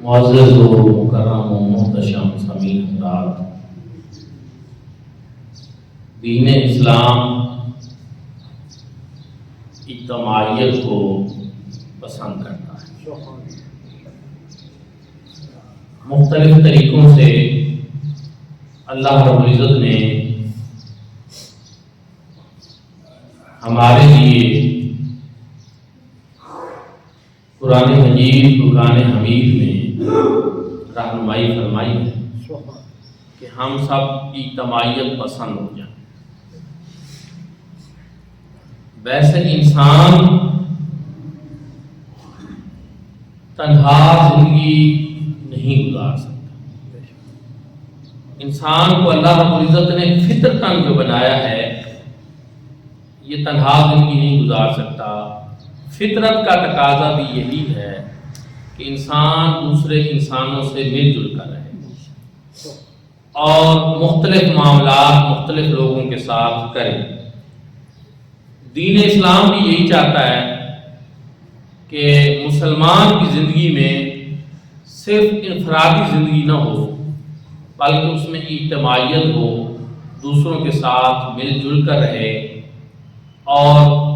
معزز و مکرم و محتشم سامعین حضرات، دین اسلام اجتماعیت کو پسند کرتا ہے۔ مختلف طریقوں سے اللہ رب العزت نے ہمارے لیے قرآن مجید فرقان حمید میں رہنمائی فرمائی ہے کہ ہم سب اجتماعیت پسند ہو جائیں۔ ویسے انسان تنہا زندگی نہیں گزار سکتا۔ انسان کو اللہ رب العزت نے فطرتاً جو بنایا ہے یہ تنہا زندگی نہیں گزار سکتا۔ فطرت کا تقاضا بھی یہی ہے کہ انسان دوسرے انسانوں سے مل جل کر رہے اور مختلف معاملات مختلف لوگوں کے ساتھ کرے۔ دین اسلام بھی یہی چاہتا ہے کہ مسلمان کی زندگی میں صرف انفرادی زندگی نہ ہو بلکہ اس میں اجتماعیت ہو، دوسروں کے ساتھ مل جل کر رہے اور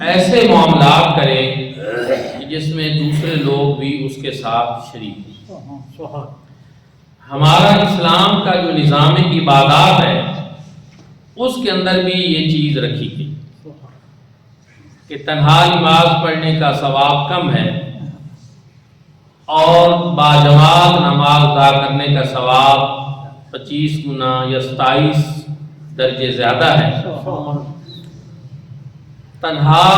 ایسے معاملات کرے جس میں دوسرے لوگ بھی اس کے ساتھ شریک ہوں۔ ہمارا اسلام کا جو نظام عبادات ہے اس کے اندر بھی یہ چیز رکھی گئی کہ تنہا نماز پڑھنے کا ثواب کم ہے اور باجماعت نماز ادا کرنے کا ثواب 25 گنا یا 27 درجے زیادہ ہے۔ تنہا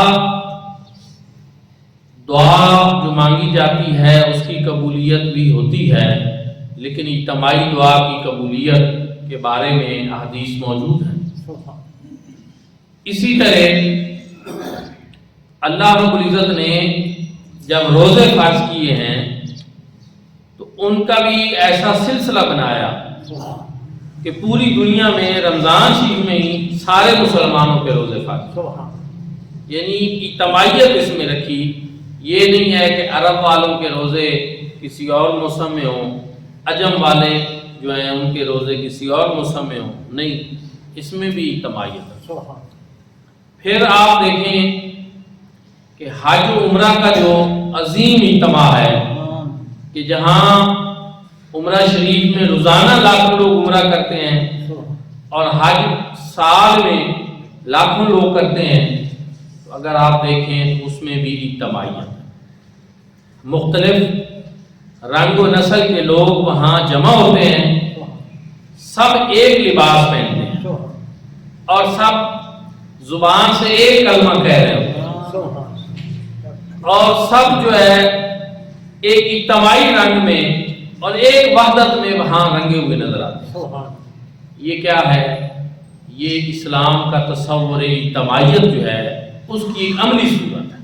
دعا جو مانگی جاتی ہے اس کی قبولیت بھی ہوتی ہے، لیکن اجتماعی دعا کی قبولیت کے بارے میں احادیث موجود ہیں۔ اسی طرح اللہ رب العزت نے جب روزے فرض کیے ہیں تو ان کا بھی ایسا سلسلہ بنایا کہ پوری دنیا میں رمضان شریف میں ہی سارے مسلمانوں کے روزے فرض، یعنی اجتماعیت اس میں رکھی۔ یہ نہیں ہے کہ عرب والوں کے روزے کسی اور موسم میں ہوں، عجم والے جو ہیں ان کے روزے کسی اور موسم میں ہوں، نہیں، اس میں بھی اجتماعیت ہے۔ پھر آپ دیکھیں کہ حج و عمرہ کا جو عظیم اجتماع ہے کہ جہاں عمرہ شریف میں روزانہ لاکھوں لوگ عمرہ کرتے ہیں اور حج سال میں لاکھوں لوگ کرتے ہیں، تو اگر آپ دیکھیں تو اس میں بھی اجتماعیت ہے۔ مختلف رنگ و نسل کے لوگ وہاں جمع ہوتے ہیں، سب ایک لباس پہنتے ہیں اور سب زبان سے ایک کلمہ کہہ رہے ہوتے ہیں اور سب جو ہے ایک اجتماعی رنگ میں اور ایک وحدت میں وہاں رنگے ہوئے نظر آتے ہیں۔ یہ کیا ہے؟ یہ اسلام کا تصور اجتماعیت جو ہے اس کی ایک عملی صورت ہے۔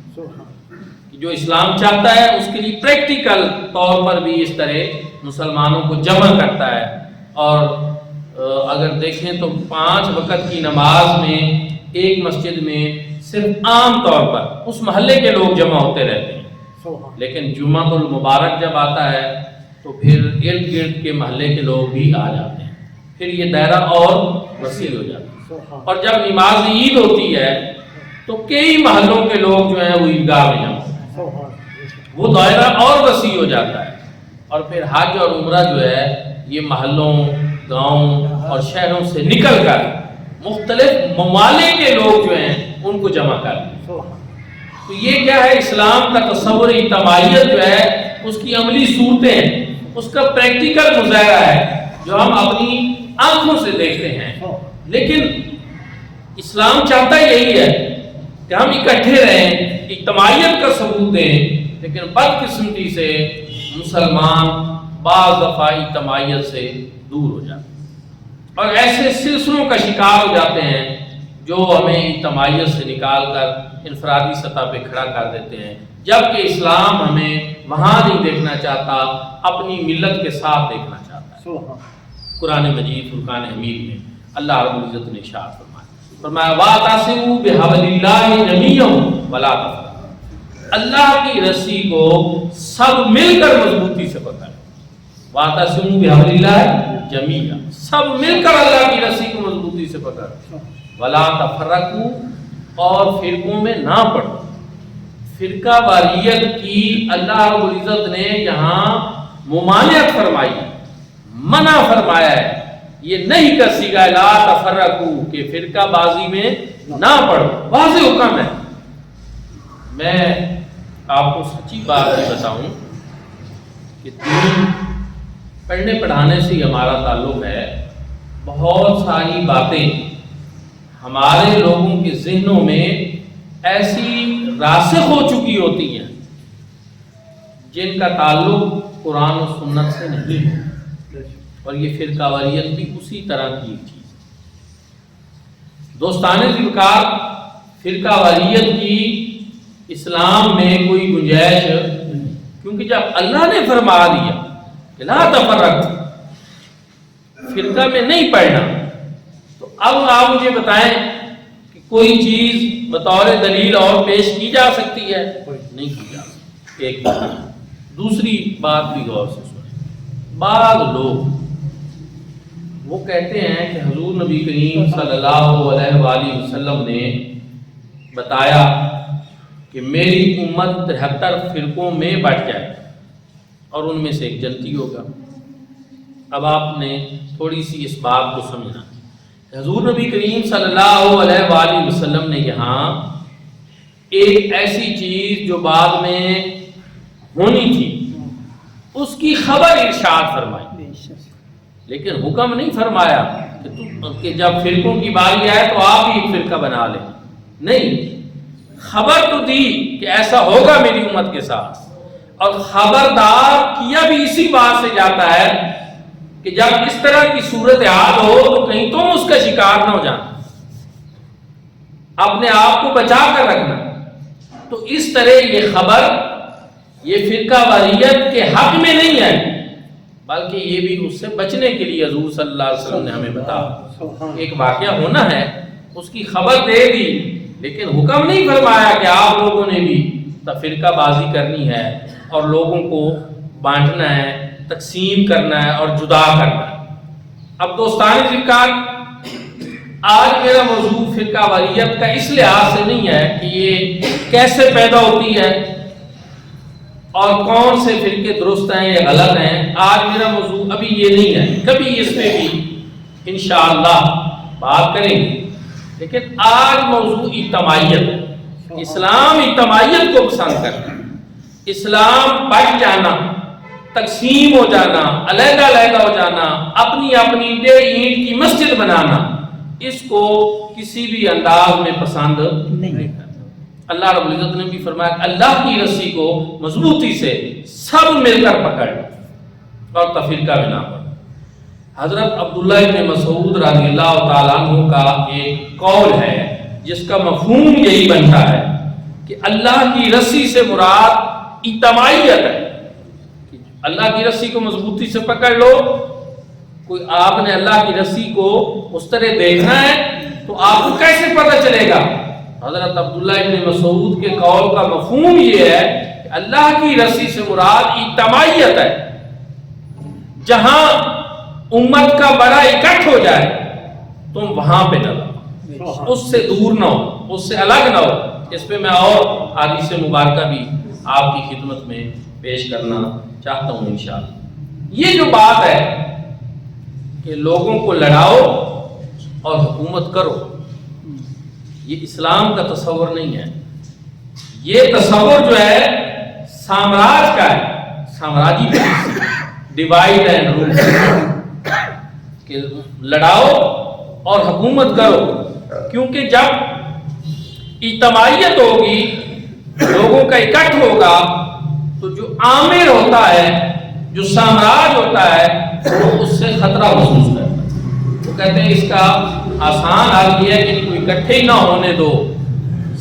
جو اسلام چاہتا ہے اس کے لیے پریکٹیکل طور پر بھی اس طرح مسلمانوں کو جمع کرتا ہے۔ اور اگر دیکھیں تو 5 وقت کی نماز میں ایک مسجد میں صرف عام طور پر اس محلے کے لوگ جمع ہوتے رہتے ہیں، لیکن جمعہ المبارک جب آتا ہے تو پھر ارد گرد کے محلے کے لوگ بھی آ جاتے ہیں، پھر یہ دائرہ اور وسیع ہو جاتا ہے۔ اور جب نماز عید ہوتی ہے تو کئی محلوں کے لوگ جو ہیں وہ عیدگاہ میں جمع ہوتے ہیں، وہ دائرہ اور وسیع ہو جاتا ہے۔ اور پھر حج اور عمرہ جو ہے یہ محلوں، گاؤں اور شہروں سے نکل کر مختلف ممالک کے لوگ جو ہیں ان کو جمع کر دیں۔ تو یہ کیا ہے؟ اسلام کا تصور اجتماعیت جو ہے اس کی عملی صورتیں ہیں، اس کا پریکٹیکل مظاہرہ ہے جو ہم اپنی آنکھوں سے دیکھتے ہیں۔ لیکن اسلام چاہتا یہی ہے کہ ہم اکٹھے رہیں، اجتماعیت کا ثبوت دیں، لیکن بدقسمتی سے مسلمان بعض دفعہ اجتماعیت سے دور ہو جاتے ہیں اور ایسے سلسلوں کا شکار ہو جاتے ہیں جو ہمیں اجتماعیت سے نکال کر انفرادی سطح پہ کھڑا کر دیتے ہیں، جبکہ اسلام ہمیں وہاں نہیں دیکھنا چاہتا، اپنی ملت کے ساتھ دیکھنا چاہتا ہے۔ قرآن مجید فرقان حمید میں اللہ رب العزت نے ارشاد فرمایا، وَاعْتَصِمُوا بِحَبْلِ اللَّهِ جَمِيعًا وَلَا تَفَرَّقُوا، اللہ کی رسی کو سب مل کر مضبوطی سے پکڑ، واعتصموا بحبل اللہ جمیعا، سب مل کر اللہ کی رسی کو مضبوطی سے پکڑ، ولا تفرقوا، اور فرقوں میں نہ پڑو۔ فرقہ واریت کی اللہ رب العزت نے یہاں ممانعت فرمائی، منع فرمایا ہے، یہ نہیں کر سیگا لا تفرقوا کہ فرقہ بازی میں نہ پڑو، واضح حکم ہے۔ میں آپ کو سچی بات یہ بتاؤں کہ دین پڑھنے پڑھانے سے ہمارا تعلق ہے، بہت ساری باتیں ہمارے لوگوں کے ذہنوں میں ایسی راسخ ہو چکی ہوتی ہیں جن کا تعلق قرآن و سنت سے نہیں ہے، اور یہ فرقہ واریت بھی اسی طرح کی چیز ہے۔ دوستان ذکر، فرقہ واریت کی اسلام میں کوئی گنجائش نہیں، کیونکہ جب اللہ نے فرما دیا کہ لا تفرقوا، فرقہ میں نہیں پڑھنا، تو اب آپ مجھے بتائیں کہ کوئی چیز بطور دلیل اور پیش کی جا سکتی ہے؟ نہیں کی جا سکتی۔ ایک بات، دوسری بات بھی غور سے سنیں، بعض لوگ وہ کہتے ہیں کہ حضور نبی کریم صلی اللہ علیہ وآلہ وسلم نے بتایا کہ میری امت 73 فرقوں میں بٹ جائے اور ان میں سے ایک جنتی ہوگا۔ اب آپ نے تھوڑی سی اس بات کو سمجھنا، حضور نبی کریم صلی اللہ علیہ وآلہ وسلم نے یہاں ایک ایسی چیز جو بعد میں ہونی تھی اس کی خبر ارشاد فرمائی، لیکن حکم نہیں فرمایا کہ جب فرقوں کی باری آئے تو آپ ہی ایک فرقہ بنا لیں، نہیں، خبر تو دی کہ ایسا ہوگا میری امت کے ساتھ، اور خبردار کیا بھی اسی بات سے جاتا ہے کہ جب اس طرح کی صورتحال ہو تو کہیں تم اس کا شکار نہ ہو جانا، اپنے آپ کو بچا کر رکھنا۔ تو اس طرح یہ خبر یہ فرقہ واریت کے حق میں نہیں ہے، بلکہ یہ بھی اس سے بچنے کے لیے حضور صلی اللہ علیہ وسلم نے ہمیں بتایا، ایک واقعہ ہونا ہے، اس کی خبر دے دی، لیکن حکم نہیں فرمایا کہ آپ لوگوں نے بھی فرقہ بازی کرنی ہے اور لوگوں کو بانٹنا ہے، تقسیم کرنا ہے اور جدا کرنا ہے۔ اب دوستان ذکر، آج میرا موضوع فرقہ واریت کا اس لحاظ سے نہیں ہے کہ یہ کیسے پیدا ہوتی ہے اور کون سے فرقے درست ہیں یا غلط ہیں، آج میرا موضوع ابھی یہ نہیں ہے، کبھی اس پہ بھی انشاءاللہ بات کریں گے، لیکن آج موضوع اجتماعیت ہے۔ اسلام اجتماعیت کو پسند کرتا ہے، اسلام بٹ جانا، تقسیم ہو جانا، علیحدہ علیحدہ ہو جانا، اپنی اپنی ڈیڑھ اینٹ کی مسجد بنانا، اس کو کسی بھی انداز میں پسند نہیں کرتا۔ اللہ رب العزت نے بھی فرمایا کہ اللہ کی رسی کو مضبوطی سے سب مل کر پکڑ اور تفرقہ بنا کر۔ حضرت عبداللہ بن مسعود رضی اللہ تعالیٰ عنہ کا ایک قول ہے جس کا مفہوم یہی بنتا ہے کہ اللہ کی رسی سے مراد اجتماعیت ہے، اللہ کی رسی کو مضبوطی سے پکڑ لو۔ کوئی آپ نے اللہ کی رسی کو اس طرح دیکھنا ہے تو آپ کو کیسے پتہ چلے گا؟ حضرت عبداللہ بن مسعود کے قول کا مفہوم یہ ہے کہ اللہ کی رسی سے مراد اجتماعیت ہے، جہاں امت کا بڑا اکٹھ ہو جائے تم وہاں پہ نہ رہو، اس سے دور نہ ہو، اس سے الگ نہ ہو۔ اس پہ میں اور حدیث مبارکہ بھی آپ کی خدمت میں پیش کرنا چاہتا ہوں انشاءاللہ۔ یہ جو بات ہے کہ لوگوں کو لڑاؤ اور حکومت کرو، یہ اسلام کا تصور نہیں ہے، یہ تصور جو ہے سامراج کا ہے، سامراجی ڈیوائڈ اینڈ رول، کہ لڑاؤ اور حکومت کرو، کیونکہ جب اجتماعیت ہوگی، لوگوں کا اکٹھ ہوگا، تو جو آمر ہوتا ہے، جو سامراج ہوتا ہے، وہ اس سے خطرہ محسوس کرتا ہے۔ وہ کہتے ہیں اس کا آسان حل یہ ہے کہ کوئی اکٹھے ہی نہ ہونے دو،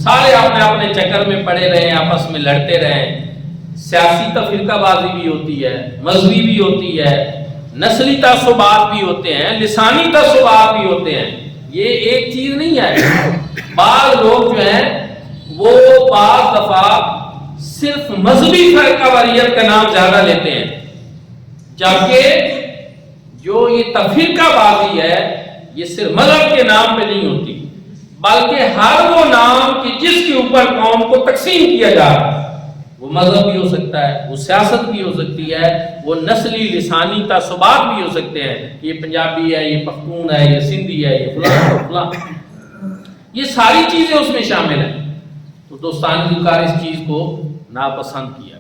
سارے اپنے اپنے چکر میں پڑے رہیں، آپس میں لڑتے رہیں۔ سیاسی تفرقہ بازی بھی ہوتی ہے، مذہبی بھی ہوتی ہے، نسلی تعصبات بھی ہوتے ہیں، لسانی تعصبات بھی ہوتے ہیں، یہ ایک چیز نہیں ہے۔ بعض لوگ جو ہیں وہ بعض دفعہ صرف مذہبی فرقہ واریت کا نام زیادہ لیتے ہیں، جبکہ جو یہ تفرقہ بازی ہے یہ صرف مذہب کے نام پہ نہیں ہوتی، بلکہ ہر وہ نام کہ جس کے اوپر قوم کو تقسیم کیا جا رہا ہے، وہ مذہب بھی ہو سکتا ہے، وہ سیاست بھی ہو سکتی ہے، وہ نسلی لسانی تعصبات بھی ہو سکتے ہیں، یہ پنجابی ہے، یہ پختون ہے، یہ سندھی ہے، یہ فلاں فلاں، یہ ساری چیزیں اس میں شامل ہیں۔ تو دوستان گلوکار اس چیز کو ناپسند کیا،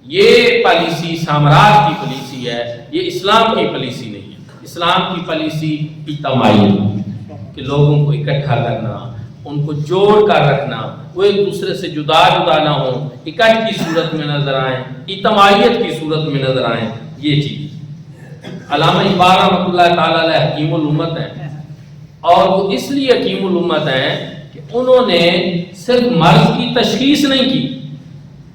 یہ پالیسی سامراج کی پالیسی ہے، یہ اسلام کی پالیسی نہیں ہے۔ اسلام کی پالیسی اجتماعیت، کہ لوگوں کو اکٹھا کرنا، ان کو جوڑ کر رکھنا، وہ ایک دوسرے سے جدا نہ ہوں، اکٹھ کی صورت میں نظر آئیں، اجتماعیت کی صورت میں نظر آئیں، یہ چیز۔ علامہ اقبال رحمۃ اللہ تعالیٰ علیہ حکیم الامت ہیں، اور وہ اس لیے حکیم الامت ہیں کہ انہوں نے صرف مرض کی تشخیص نہیں کی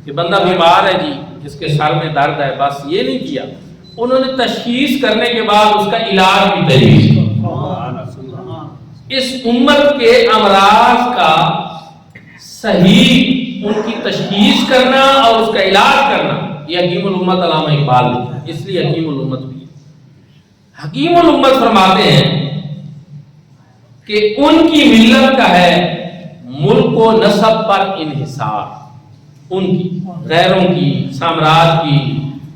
کہ بندہ بیمار ہے جی، جس کے سر میں درد ہے، بس یہ نہیں کیا، انہوں نے تشخیص کرنے کے بعد اس کا علاج بھی تجویز کیا۔ اس امت کے امراض کا صحیح ان کی تشخیص کرنا اور اس کا علاج کرنا، یہ حکیم الامت علامہ اقبال نے، اس لیے حکیم الامت بھی۔ حکیم الامت فرماتے ہیں کہ ان کی ملت کا ہے ملک و نسب پر انحصار، ان کی، غیروں کی، سامراج کی،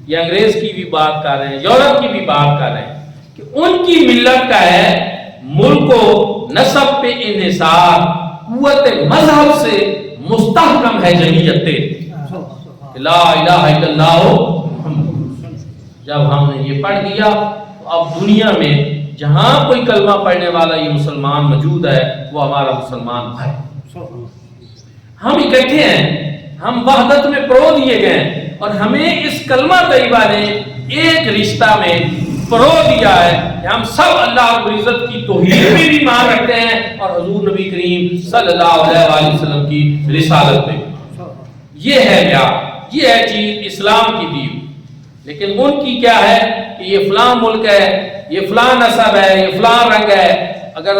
یا انگریز کی بھی بات کر رہے ہیں، یورپ کی بھی بات کر رہے ہیں، کہ ان کی ملت کا ہے ملک و نسب پہ انحصار، قوت مذہب سے مستحکم ہے جمعیت، لا الہ الا اللہ۔ جب ہم نے یہ پڑھ دیا تو اب دنیا میں جہاں کوئی کلمہ پڑھنے والا یہ مسلمان موجود ہے، وہ ہمارا مسلمان بھائی، ہم اکٹھے ہیں، ہم وحدت میں پرو دیے گئے، اور ہمیں اس کلمہ طیبہ نے ایک رشتہ میں پرو دیا ہے کہ ہم سب اللہ رب العزت کی توحید میں بھی مان رکھتے ہیں، اور حضور نبی کریم صلی اللہ علیہ وآلہ وسلم کی رسالت میں۔ یہ ہے معیار، یہ ہے چیز اسلام کی دی۔ لیکن ان کی کیا ہے کہ یہ فلاں ملک ہے، یہ فلاں نسب ہے، یہ فلاں رنگ ہے۔ اگر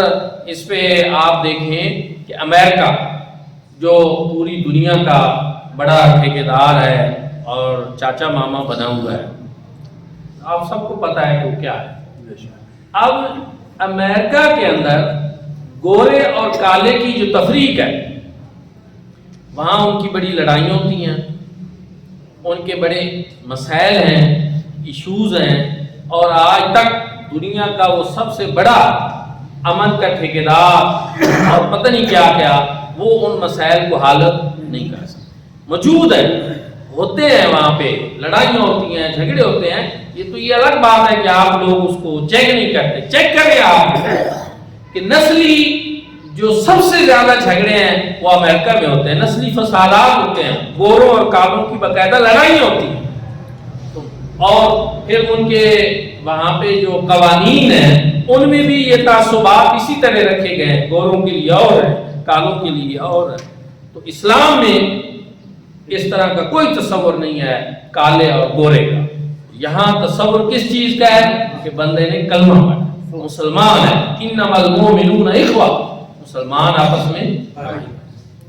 اس پہ آپ دیکھیں کہ امریکہ جو پوری دنیا کا بڑا ٹھیکیدار ہے اور چاچا ماما بنا ہوا ہے، آپ سب کو پتہ ہے کہ وہ کیا ہے۔ اب امریکہ کے اندر گورے اور کالے کی جو تفریق ہے، وہاں ان کی بڑی لڑائیاں ہوتی ہیں، ان کے بڑے مسائل ہیں، ایشوز ہیں، اور آج تک دنیا کا وہ سب سے بڑا امن کا ٹھیکیدار اور پتہ نہیں کیا کیا، وہ ان مسائل کو حل نہیں کر سکتے۔ موجود ہے، ہوتے ہیں، وہاں پہ لڑائیاں ہوتی ہیں، جھگڑے ہوتے ہیں، یہ تو یہ الگ بات ہے کہ آپ لوگ اس کو چیک نہیں کرتے۔ چیک کریں آپ کہ نسلی جو سب سے زیادہ جھگڑے ہیں وہ امریکہ میں ہوتے ہیں، نسلی فسادات ہوتے ہیں، گوروں اور کالوں کی باقاعدہ لڑائیاں ہوتی ہیں، اور پھر ان کے وہاں پہ جو قوانین ہیں ان میں بھی یہ تعصبات اسی طرح رکھے گئے ہیں، گوروں کے لیے اور ہے، کالوں کے لیے اور ہے۔ تو اسلام میں اس طرح کا کوئی تصور نہیں ہے کالے اور گورے کا۔ یہاں تصور کس چیز کا ہے کہ بندے نے کلمہ پڑھا، مسلمان ہے، انما المؤمنون اخوہ، مسلمان آپس میں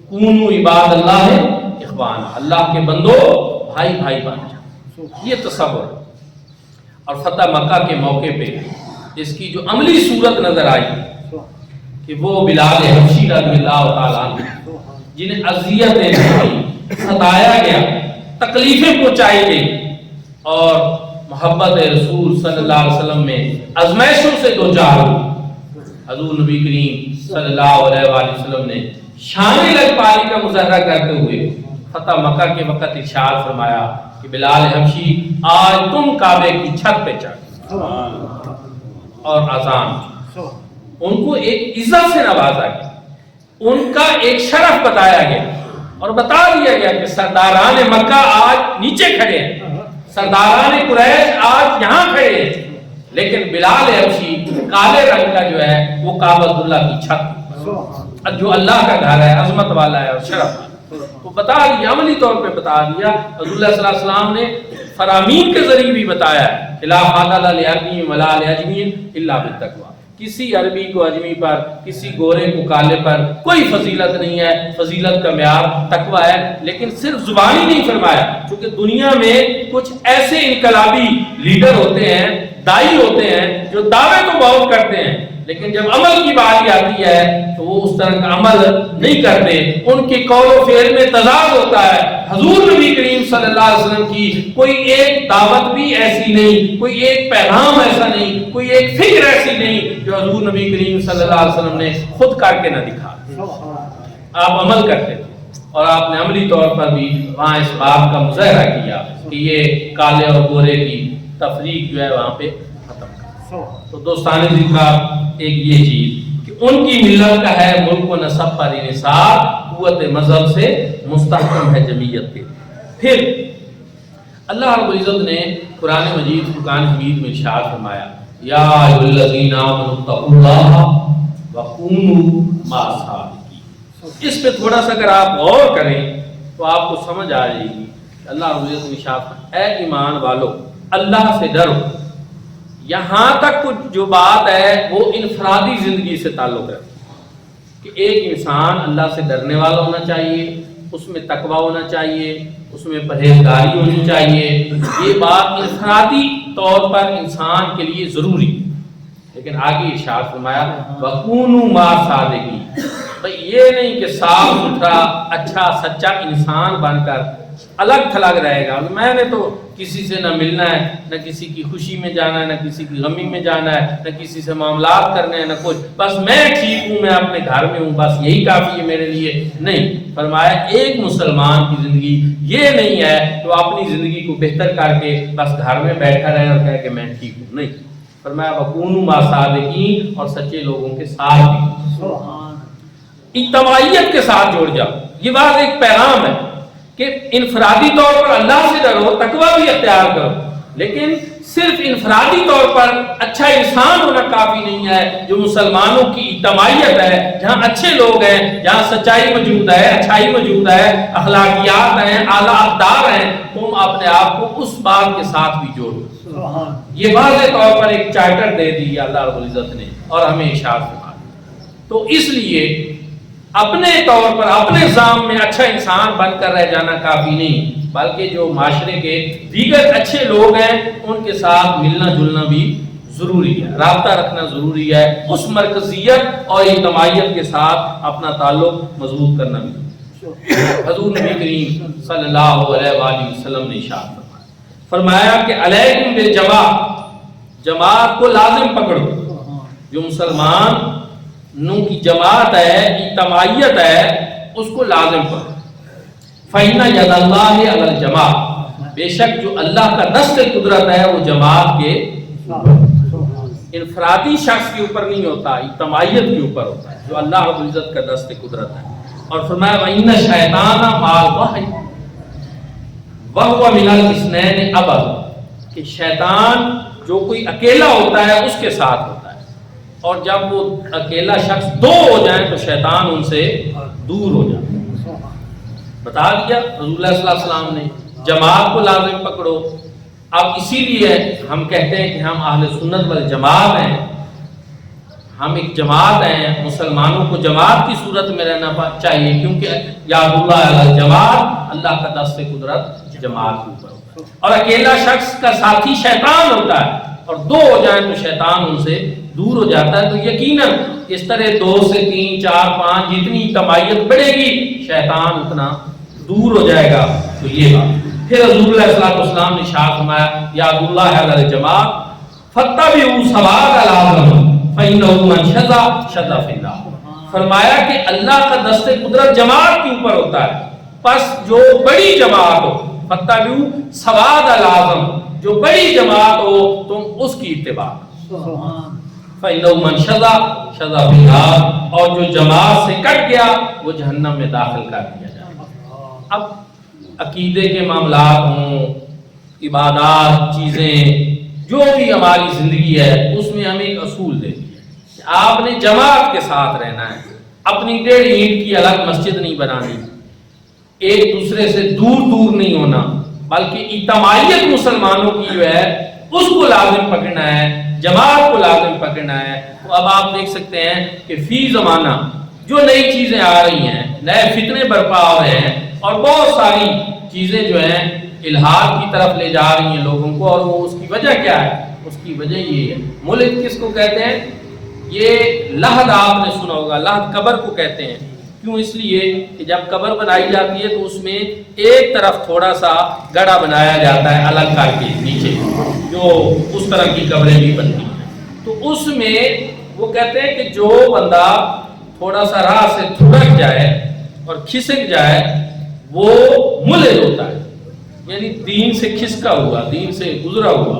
کونوا عباد اللہ اخوان، اللہ کے بندو بھائی بھائی بن جاؤ، یہ تصور۔ اور فتح مکہ کے موقع پہ اس کی جو عملی صورت نظر آئی کہ وہ بلال حبشی رضی اللہ تعالیٰ عنہ جنہیں اذیتیں دی، ستایا گیا، تکلیفیں پہنچائی گئی، اور محبت رسول صلی اللہ علیہ وسلم میں آزمائشوں سے دوچار ہوئی، حضور نبی کریم صلی اللہ علیہ وآلہ وسلم نے شان لگپاری کا مظاہرہ کرتے ہوئے فتح مکہ کے وقت ارشاد فرمایا کہ بلال حبشی آج تم کعبے کی چھت پہ چڑھ، اور اذان، ان کو ایک عزت سے نوازا گیا، ان کا ایک شرف بتایا گیا، اور بتا دیا گیا کہ سرداران مکہ آج نیچے کھڑے ہیں، سرداران قریش آج یہاں کھڑے ہیں، لیکن بلال حبشی کالے رنگ کا جو ہے وہ کعبۃ اللہ کی چھت، جو اللہ کا گھر ہے، عظمت والا ہے اور شرف والا، تو بتا دیا، عملی طور پہ بتا دیا۔ رسول اللہ صلی اللہ علیہ وسلم نے فرامین کے ذریعے بھی بتایا ہے، لا فضل لعربی ولا لعجمی الا بالتقوی، کسی عربی کو اجمی پر، کسی گورے کو کالے پر کوئی فضیلت نہیں ہے، فضیلت کا معیار تقویٰ ہے۔ لیکن صرف زبانی نہیں فرمایا، کیونکہ دنیا میں کچھ ایسے انقلابی لیڈر ہوتے ہیں، دائی ہوتے ہیں جو دعوے تو بہت کرتے ہیں، لیکن جب عمل کی باری آتی ہے تو وہ اس طرح کا عمل نہیں کرتے، ان کے قول و فعل میں تضاد ہوتا ہے۔ حضور نبی کریم صلی اللہ علیہ وسلم کی کوئی ایک دعوت بھی ایسی نہیں، کوئی ایک پیغام ایسا نہیں، کوئی ایک فکر ایسی نہیں جو حضور نبی کریم صلی اللہ علیہ وسلم نے خود کر کے نہ دکھا۔ آپ عمل کرتے تھے، اور آپ نے عملی طور پر بھی وہاں اس بات کا مظاہرہ کیا کہ یہ کالے اور گورے کی تفریق جو ہے وہاں پہ ختم کر۔ تو دوستان ذکر ایک یہ چیز کہ ان کی ملت کا ہے ملک و نسب پر انحصار، قوت مذہب سے مستحکم ہے جمعیت کے۔ پھر اللہ رب العزت نے قرآن مجید فرقان حمید میں ارشاد فرمایا، یا ایھا الذین آمنوا اتقوا اللہ وکونوا مع الصادقین۔ اس پہ تھوڑا سا اگر آپ غور کریں تو آپ کو سمجھ آ جائے گی کہ اللہ رب العزت نے ارشاد فرمایا، اے ایمان والو اللہ سے ڈرو۔ یہاں تک کچھ جو بات ہے وہ انفرادی زندگی سے تعلق ہے کہ ایک انسان اللہ سے ڈرنے والا ہونا چاہیے، اس میں تقویٰ ہونا چاہیے، اس میں پرہیزگاری ہونی چاہیے۔ یہ بات انفرادی طور پر انسان کے لیے ضروری ہے، لیکن آگے ارشاد فرمایا وَكُونُوا مَعَ الصَّادِقِينَ۔ بھئی یہ نہیں کہ صاف ستھرا اچھا سچا انسان بن کر الگ تھلگ رہے گا، میں نے تو کسی سے نہ ملنا ہے، نہ کسی کی خوشی میں جانا ہے، نہ کسی کی غمی میں جانا ہے، نہ کسی سے معاملات کرنے ہیں، نہ کچھ، بس میں ٹھیک ہوں، میں اپنے گھر میں ہوں، بس یہی کافی ہے میرے لیے۔ نہیں، فرمایا ایک مسلمان کی زندگی یہ نہیں ہے کہ وہ اپنی زندگی کو بہتر کر کے بس گھر میں بیٹھا رہے اور کہے کہ میں ٹھیک ہوں۔ نہیں، فرمایا وَكُونُوا مَعَ الصَّادِقِينَ، اور سچے لوگوں کے ساتھ بھی اجتماعیت کے ساتھ جوڑ جاؤ۔ یہ بات ایک پیغام ہے کہ انفرادی طور پر اللہ سے ڈرو، تقویٰ بھی اختیار کرو، لیکن صرف انفرادی طور پر اچھا انسان ہونا کافی نہیں ہے۔ جو مسلمانوں کی اجتماعیت ہے، جہاں اچھے لوگ ہیں، جہاں سچائی موجود ہے، اچھائی موجود ہے، اخلاقیات ہیں، اعلیٰ اقدار ہیں، تم اپنے آپ کو اس بات کے ساتھ بھی جوڑو۔ یہ واضح طور پر ایک چارٹر دے دی اللہ رب العزت نے اور ہمیں ارشاد فرمایا۔ تو اس لیے اپنے طور پر اپنے ذام میں اچھا انسان بن کر رہ جانا کافی نہیں، بلکہ جو معاشرے کے دیگر اچھے لوگ ہیں ان کے ساتھ ملنا جلنا بھی ضروری ہے، رابطہ رکھنا ضروری ہے، اس مرکزیت اور اجتماعیت کے ساتھ اپنا تعلق مضبوط کرنا بھی۔ حضور نبی کریم صلی اللہ علیہ وآلہ وسلم نے ارشاد فرمایا کہ علیکم بالجماعت، جماعت کو لازم پکڑو۔ جو مسلمانوں کی جماعت ہے، اجتماعیت ہے، اس کو لازم پکڑو۔ فَإِنَّ يَدَ اللَّهِ عَلَى الْجَمَاعَةِ، بے شک جو اللہ کا دست قدرت ہے وہ جماعت کے انفرادی شخص کے اوپر نہیں ہوتا، اجتماعیت کے اوپر ہوتا ہے، جو اللہ رب العزت کا دست قدرت ہے۔ اور فرمایا وَإِنَّ الشَّيْطَانَ مَعَ الْوَحْدِ وَهُوَ مِنَ الْإِثْنَيْنِ أَبَدٌ، کہ شیطان جو کوئی اکیلا ہوتا ہے اس کے ساتھ ہوتا ہے، اور جب وہ اکیلا شخص دو ہو جائیں تو شیطان ان سے دور ہو جاتا ہے۔ بتا دیا رسول اللہ صلی اللہ علیہ وسلم نے، جماعت کو لازم پکڑو۔ اب اسی لیے ہم کہتے ہیں کہ ہم اہل سنت والجماعت ہیں، ہم ایک جماعت ہیں، مسلمانوں کو جماعت کی صورت میں رہنا چاہیے، کیونکہ یاد اللہ علیہ جماعت، اللہ کا دست قدرت جماعت کے اوپر ہوتا ہے، اور اکیلا شخص کا ساتھی شیطان ہوتا ہے، اور دو ہو جائیں تو شیطان ان سے دور ہو جاتا ہے۔ تو یقیناً اس طرح 2 سے 3 4 5 جتنی اجتماعیت بڑھے گی شیطان اتنا دور ہو جائے گا۔ تو یہ بات پھر حضور علیہ السلام نے ارشاد فرمایا یاد اللہ علی الجماعت فاتبعوا سواد العالم فإنه من شذ شذ فی النار، فرمایا کہ اللہ کا دست قدرت جماعت کے اوپر ہوتا ہے، پس جو بڑی جماعت ہو، فاتبعوا سواد العالم، جو بڑی جماعت ہو تم اس کی اتباع، فإنه من شذ شذ فی النار، اور جو جماعت سے کٹ گیا وہ جہنم میں داخل کر دیا جائے گا۔ اب عقیدے کے معاملات ہوں، عبادات، چیزیں جو بھی ہماری زندگی ہے اس میں ہمیں ایک اصول دے دیا کہ آپ نے جماعت کے ساتھ رہنا ہے، اپنی 1.5 اینٹ کی الگ مسجد نہیں بنانی، ایک دوسرے سے دور دور نہیں ہونا، بلکہ اجتماعیت مسلمانوں کی جو ہے اس کو لازم پکڑنا ہے، جماعت کو لازم پکڑنا ہے۔ تو اب آپ دیکھ سکتے ہیں کہ فی زمانہ جو نئی چیزیں آ رہی ہیں، نئے فتنے برپا ہو رہے ہیں، اور بہت ساری چیزیں جو ہیں الحاد کی طرف لے جا رہی ہیں لوگوں کو، اور وہ اس کی وجہ کیا ہے؟ اس کی وجہ یہ ہے، ملک کس کو کہتے ہیں؟ یہ لحد آپ نے سنا ہوگا، لحد قبر کو کہتے ہیں۔ کیوں؟ اس لیے کہ جب قبر بنائی جاتی ہے تو اس میں ایک طرف تھوڑا سا گڑھا بنایا جاتا ہے الگ کر کے نیچے، جو اس طرح کی قبریں بھی بنتی ہیں۔ تو اس میں وہ کہتے ہیں کہ جو بندہ تھوڑا سا راہ سے تھڑک جائے اور کھسک جائے وہ ملحد ہوتا ہے، یعنی دین سے کھسکا ہوا، دین سے گزرا ہوا۔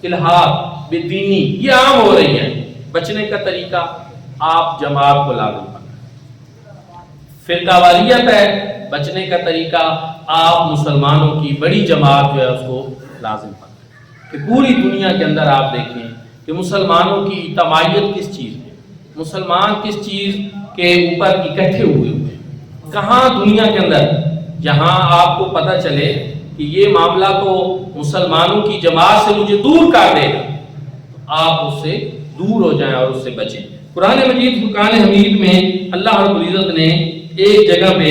الحاد بے دینی یہ عام ہو رہی ہے۔ بچنے کا طریقہ آپ جماعت کو لازم پکڑیں۔ فرقہ واریت ہے، بچنے کا طریقہ آپ مسلمانوں کی بڑی جماعت جو ہے اس کو لازم پکڑیں۔ کہ پوری دنیا کے اندر آپ دیکھیں کہ مسلمانوں کی اجتماعیت کس چیز میں، مسلمان کس چیز کے اوپر اکٹھے ہوئے ہیں، کہاں دنیا کے اندر جہاں آپ کو پتہ چلے کہ یہ معاملہ تو مسلمانوں کی جماعت سے مجھے دور کر دے گا، آپ اس سے دور ہو جائیں اور اس سے بچیں۔ قرآن مجید فرقان حمید میں اللہ رب العزت نے ایک جگہ پہ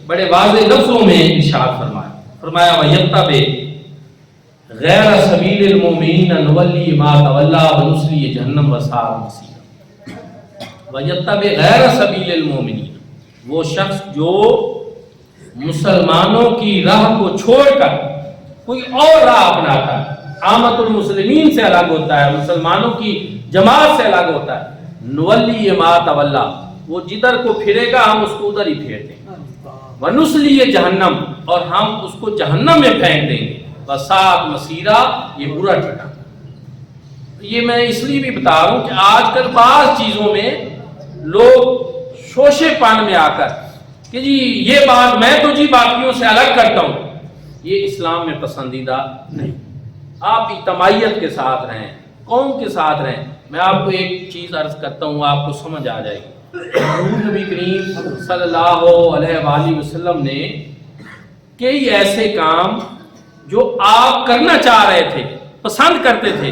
بڑے واضح لفظوں میں ارشاد فرمایا وَيَتَّبِعْ غَيْرَ سَبِيلِ الْمُؤْمِنِينَ نُوَلِّهِ مَا تَوَلَّىٰ وَنُصْلِهِ جَهَنَّمَ وَسَاءَتْ مَصِيرًا۔ وَيَتَّبِعْ غَيْرَ سَبِيلِ الْمُؤْمِنِينَ، وہ شخص جو مسلمانوں کی راہ کو چھوڑ کر کوئی اور راہ اپناتا ہے، عامت المسلمین سے الگ ہوتا ہے، مسلمانوں کی جماعت سے الگ ہوتا ہے، نُوَلِّهِ مَا تَوَلَّىٰ، وہ جدھر کو پھرے گا ہم اس کو ادھر ہی پھیر دیں گے، وَنُصْلِهِ جَهَنَّمَ، اور ہم اس کو جہنم میں پھینک دیں گے، وَسَاءَتْ مَصِيرًا، یہ برا ٹھکانہ۔ یہ میں اس لیے بھی بتا رہا ہوں کہ آج کل بعض چیزوں میں لوگ شوشے پان میں آ کر کہ جی یہ بات میں تو جی باقیوں سے الگ کرتا ہوں، یہ اسلام میں پسندیدہ نہیں۔ آپ اجتماعیت کے ساتھ رہیں، قوم کے ساتھ رہیں۔ میں آپ کو ایک چیز عرض کرتا ہوں، آپ کو سمجھ آ جائے گی۔ حضور نبی کریم صلی اللہ علیہ وآلہ وسلم نے کئی ایسے کام جو آپ کرنا چاہ رہے تھے، پسند کرتے تھے،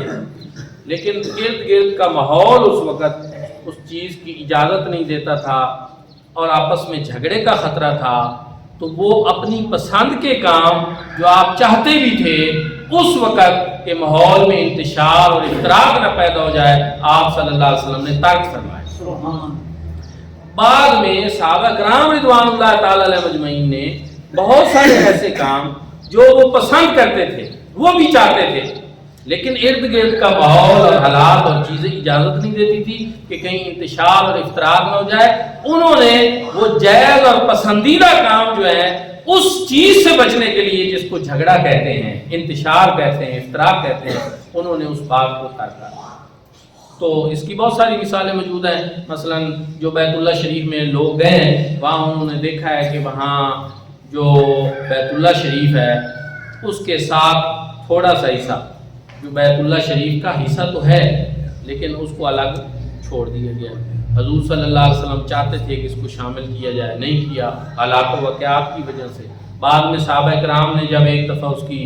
لیکن ارد گرد کا ماحول اس وقت اس چیز کی اجازت نہیں دیتا تھا اور آپس میں جھگڑے کا خطرہ تھا، تو وہ اپنی پسند کے کام جو آپ چاہتے بھی تھے اس وقت کے ماحول میں انتشار اور اختراق نہ پیدا ہو جائے، آپ صلی اللہ علیہ وسلم نے ترک فرمائے۔ بعد میں صحابہ کرام رضوان اللہ تعالی علیہ مجمعین نے بہت سارے ایسے کام جو وہ پسند کرتے تھے، وہ بھی چاہتے تھے، لیکن ارد گرد کا ماحول اور حالات اور چیزیں اجازت نہیں دیتی تھی کہ کہیں انتشار اور افتراق نہ ہو جائے۔ انہوں نے وہ جائز اور پسندیدہ کام جو ہے اس چیز سے بچنے کے لیے جس کو جھگڑا کہتے ہیں، انتشار کہتے ہیں، افتراق کہتے ہیں، انہوں نے اس بات کو ترک کر۔ تو اس کی بہت ساری مثالیں موجود ہیں۔ مثلا جو بیت اللہ شریف میں لوگ گئے ہیں وہاں انہوں نے دیکھا ہے کہ وہاں جو بیت اللہ شریف ہے اس کے ساتھ تھوڑا سا حصہ، جو بیت اللہ شریف کا حصہ تو ہے لیکن اس کو الگ چھوڑ دیا گیا۔ حضور صلی اللہ علیہ وسلم چاہتے تھے کہ اس کو شامل کیا جائے، نہیں کیا، حالات و واقعات کی وجہ سے۔ بعد میں صحابہ کرام نے جب ایک دفعہ اس کی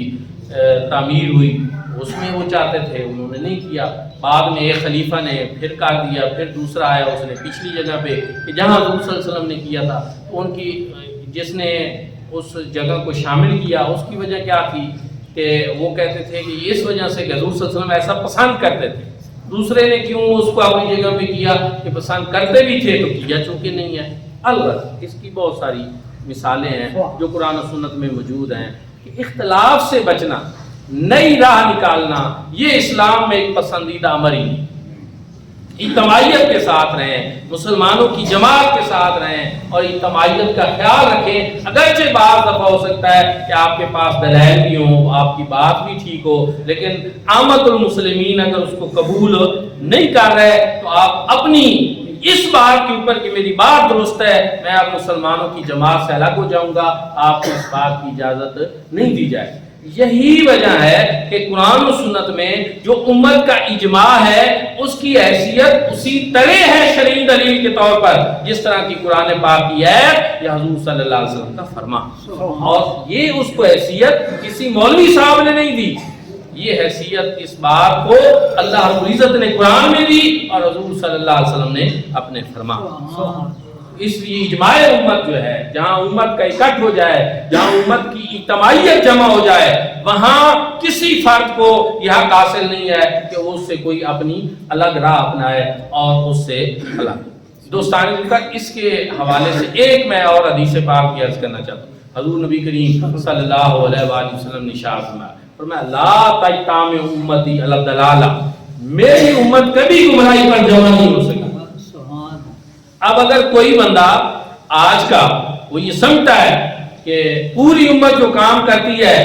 تعمیر ہوئی اس میں وہ چاہتے تھے، انہوں نے نہیں کیا۔ بعد میں ایک خلیفہ نے پھر کر دیا، پھر دوسرا آیا اس نے پچھلی جگہ پہ کہ جہاں حضور صلی اللہ علیہ وسلم نے کیا تھا، تو ان کی جس نے اس جگہ کو شامل کیا اس کی وجہ کیا تھی کہ وہ کہتے تھے کہ اس وجہ سے کہ حضور صلی اللہ علیہ وسلم ایسا پسند کرتے تھے۔ دوسرے نے کیوں اس کو اپنی جگہ پہ کیا کہ پسند کرتے بھی تھے تو کیا چونکہ نہیں ہے۔ البتہ اس کی بہت ساری مثالیں ہیں جو قرآن و سنت میں موجود ہیں کہ اختلاف سے بچنا، نئی راہ نکالنا، یہ اسلام میں ایک پسندیدہ امر ہی نہیں۔ اجتماعیت کے ساتھ رہیں، مسلمانوں کی جماعت کے ساتھ رہیں اور اجتماعیت کا خیال رکھیں۔ اگرچہ بعض دفعہ ہو سکتا ہے کہ آپ کے پاس دلائل بھی ہوں، آپ کی بات بھی ٹھیک ہو، لیکن عامت المسلمین اگر اس کو قبول نہیں کر رہے تو آپ اپنی اس بات کے اوپر کہ میری بات درست ہے، میں آپ مسلمانوں کی جماعت سے الگ ہو جاؤں گا، آپ کو اس بات کی اجازت نہیں دی جائے۔ یہی وجہ ہے کہ قرآن و سنت میں جو امت کا اجماع ہے اس کی حیثیت اسی طرح ہے شرعی دلیل کے طور پر جس طرح کی قرآن پاک کی آیت یا حضور صلی اللہ علیہ وسلم کا فرمان، اور یہ اس کو حیثیت کسی مولوی صاحب نے نہیں دی، یہ حیثیت اس بات کو اللہ رب العزت نے قرآن میں دی اور حضور صلی اللہ علیہ وسلم نے اپنے فرمان. اس لیے اجماع امت جو ہے، جہاں امت کا اکٹھ ہو جائے، جہاں امت کی اجتماعیت جمع ہو جائے، وہاں کسی فرد کو یہ حق حاصل نہیں ہے کہ اس سے کوئی اپنی الگ راہ اپنائے اور اس سے الگ. دوستان اس کے حوالے سے ایک میں اور حدیث پاک کی عرض کرنا چاہتا ہوں. حضور نبی کریم صلی اللہ علیہ وآلہ وسلم نے ارشاد فرمایا لا تجتمع امتی علی الضلالہ، میری امت کبھی گمراہی پر جمع نہیں ہو سکتی. اب اگر کوئی بندہ آج کا وہ یہ سمجھتا ہے کہ پوری امت جو کام کرتی ہے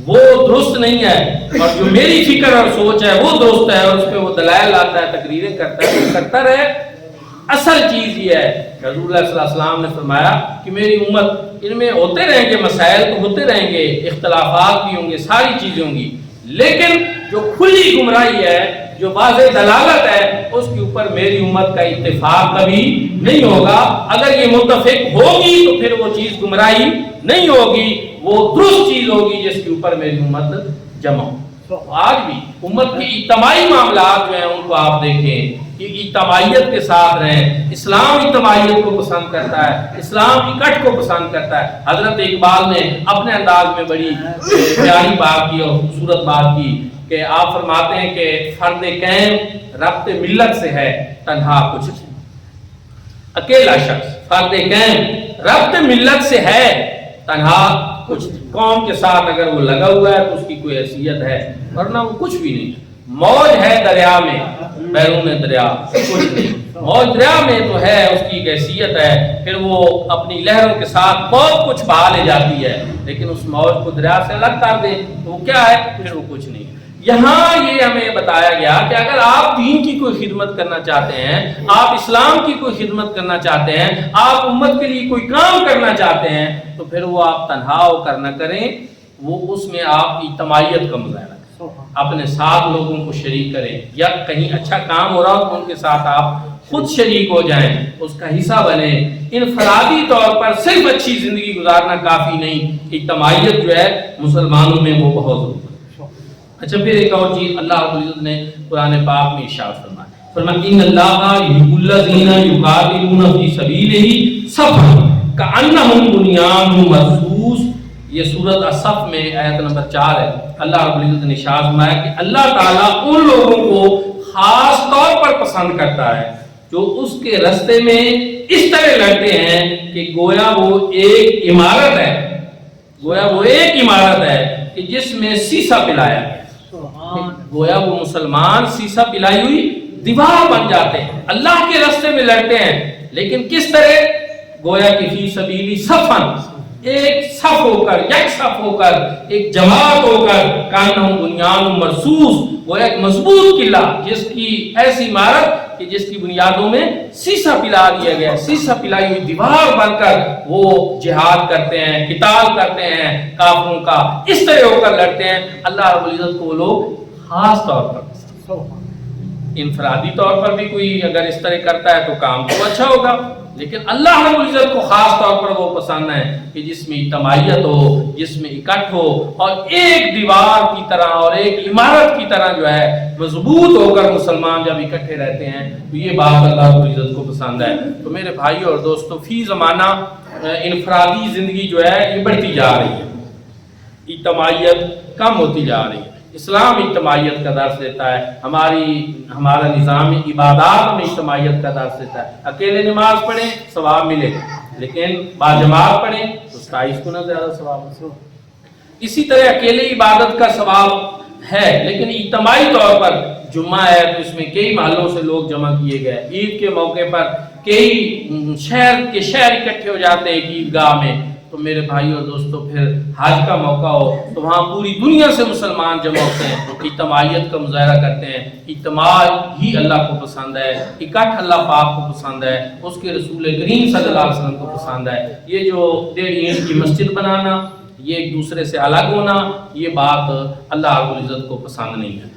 وہ درست نہیں ہے اور جو میری فکر اور سوچ ہے وہ درست ہے اور اس پہ وہ دلائل لاتا ہے، تقریریں کرتا ہے، وہ کرتا رہے. اصل چیز یہ ہے کہ حضور صلی اللہ علیہ وسلم نے فرمایا کہ میری امت ان میں ہوتے رہیں گے مسائل، تو ہوتے رہیں گے، اختلافات بھی ہوں گے، ساری چیزیں ہوں گی، لیکن جو کھلی گمراہی ہے، جو واضح دلالت ہے، اس کے اوپر میری امت کا اتفاق کبھی نہیں ہوگا. اگر یہ متفق ہوگی تو پھر وہ چیز گمراہی نہیں ہوگی، وہ درست چیز ہوگی جس کے اوپر میری امت جمع ہو. آج بھی امت کے اجتماعی معاملات جو ہیں ان کو آپ دیکھیں کہ اجتماعیت کے ساتھ رہیں. اسلام اجتماعیت کو پسند کرتا ہے، اسلام اکٹھ کو پسند کرتا ہے. حضرت اقبال نے اپنے انداز میں بڑی پیاری بات کی اور خوبصورت بات کی کہ آپ فرماتے ہیں کہ فرد قائم ربط ملت سے ہے تنہا کچھ نہیں. اکیلا شخص فرد قائم ربط ملت سے ہے تنہا کچھ نہیں. قوم کے ساتھ اگر وہ لگا ہوا ہے تو اس کی کوئی حیثیت ہے، ورنہ وہ کچھ بھی نہیں. موج ہے دریا میں، بیرون دریا کچھ نہیں. موج دریا میں تو ہے، اس کی حیثیت ہے، پھر وہ اپنی لہروں کے ساتھ بہت کچھ بہا لے جاتی ہے، لیکن اس موج کو دریا سے الگ کر دے تو وہ کیا ہے؟ پھر وہ کچھ نہیں. یہاں یہ ہمیں بتایا گیا کہ اگر آپ دین کی کوئی خدمت کرنا چاہتے ہیں، آپ اسلام کی کوئی خدمت کرنا چاہتے ہیں، آپ امت کے لیے کوئی کام کرنا چاہتے ہیں، تو پھر وہ آپ تنہا ہو کر نہ کریں، وہ اس میں آپ اجتماعیت کا مظاہرہ کریں، اپنے ساتھ لوگوں کو شریک کریں. یا کہیں اچھا کام ہو رہا ہو تو ان کے ساتھ آپ خود شریک ہو جائیں، اس کا حصہ بنیں. انفرادی طور پر صرف اچھی زندگی گزارنا کافی نہیں، اجتماعیت جو ہے مسلمانوں میں وہ بہت ضروری ہے. اچھا پھر ایک اور چیز اللہ رب العزت نے قرآن پاک میں ارشاد فرمایا ان اللہ یحب الذین یقاتلون فی سبیلہ صفا کأنہم بنیان مرصوص. یہ سورۃ الصف میں آیت نمبر 4 ہے. اللہ رب العزت نے ارشاد فرمایا کہ اللہ تعالیٰ ان لوگوں کو خاص طور پر پسند کرتا ہے جو اس کے راستے میں اس طرح لڑتے ہیں کہ گویا وہ ایک عمارت ہے، گویا وہ ایک عمارت ہے کہ جس میں سیسا پلایا ہے. گویا وہ مسلمان سیسا پلائی ہوئی دیوار بن جاتے ہیں، اللہ کے راستے میں لڑتے ہیں، لیکن کس طرح؟ گویا کہ فی سبیلی صفن، ایک صف ہو کر، یک صف ہو کر، ایک جماعت ہو کر، کانہم بنیان مرصوص، وہ ایک مضبوط قلعہ جس کی ایسی عمارت کہ جس کی بنیادوں میں سیسا پلا دیا گیا، سیسا پلائی ہوئی دیوار بن کر وہ جہاد کرتے ہیں، قتال کرتے ہیں کافروں کا، اس طرح ہو کر لڑتے ہیں. اللہ رب العزت کو وہ لوگ خاص طور پر، انفرادی طور پر بھی کوئی اگر اس طرح کرتا ہے تو کام تو اچھا ہوگا، لیکن اللہ رب العزت کو خاص طور پر وہ پسند ہے کہ جس میں اجتماعیت ہو، جس میں اکٹھ ہو اور ایک دیوار کی طرح اور ایک عمارت کی طرح جو ہے مضبوط ہو کر مسلمان جب اکٹھے رہتے ہیں تو یہ بات اللہ رب العزت کو پسند ہے. تو میرے بھائی اور دوستو، فی زمانہ انفرادی زندگی جو ہے یہ بڑھتی جا رہی ہے، اجتماعیت کم ہوتی جا رہی ہے. اسلام اجتماعیت کا درس دیتا ہے، ہمارا نظام عبادات میں اجتماعیت کا درس دیتا ہے. اکیلے نماز پڑھیں ثواب ملے، لیکن باجماعت پڑھیں تو 27 گنا زیادہ ثواب. اسی طرح اکیلے عبادت کا ثواب ہے، لیکن اجتماعی طور پر جمعہ ہے تو اس میں کئی محلوں سے لوگ جمع کیے گئے، عید کے موقع پر کئی شہر اکٹھے ہو جاتے ہیں عیدگاہ میں. تو میرے بھائی اور دوستو، پھر حج کا موقع ہو تو وہاں پوری دنیا سے مسلمان جمع ہوتے ہیں، اجتماعیت کا مظاہرہ کرتے ہیں. اجتماع ہی اللہ کو پسند ہے، اکٹھ اللہ پاک کو پسند ہے، اس کے رسول کریم صلی اللہ علیہ وسلم کو پسند ہے. یہ جو 1.5 اینٹ کی مسجد بنانا، یہ ایک دوسرے سے الگ ہونا، یہ بات اللہ رب العزت کو پسند نہیں ہے.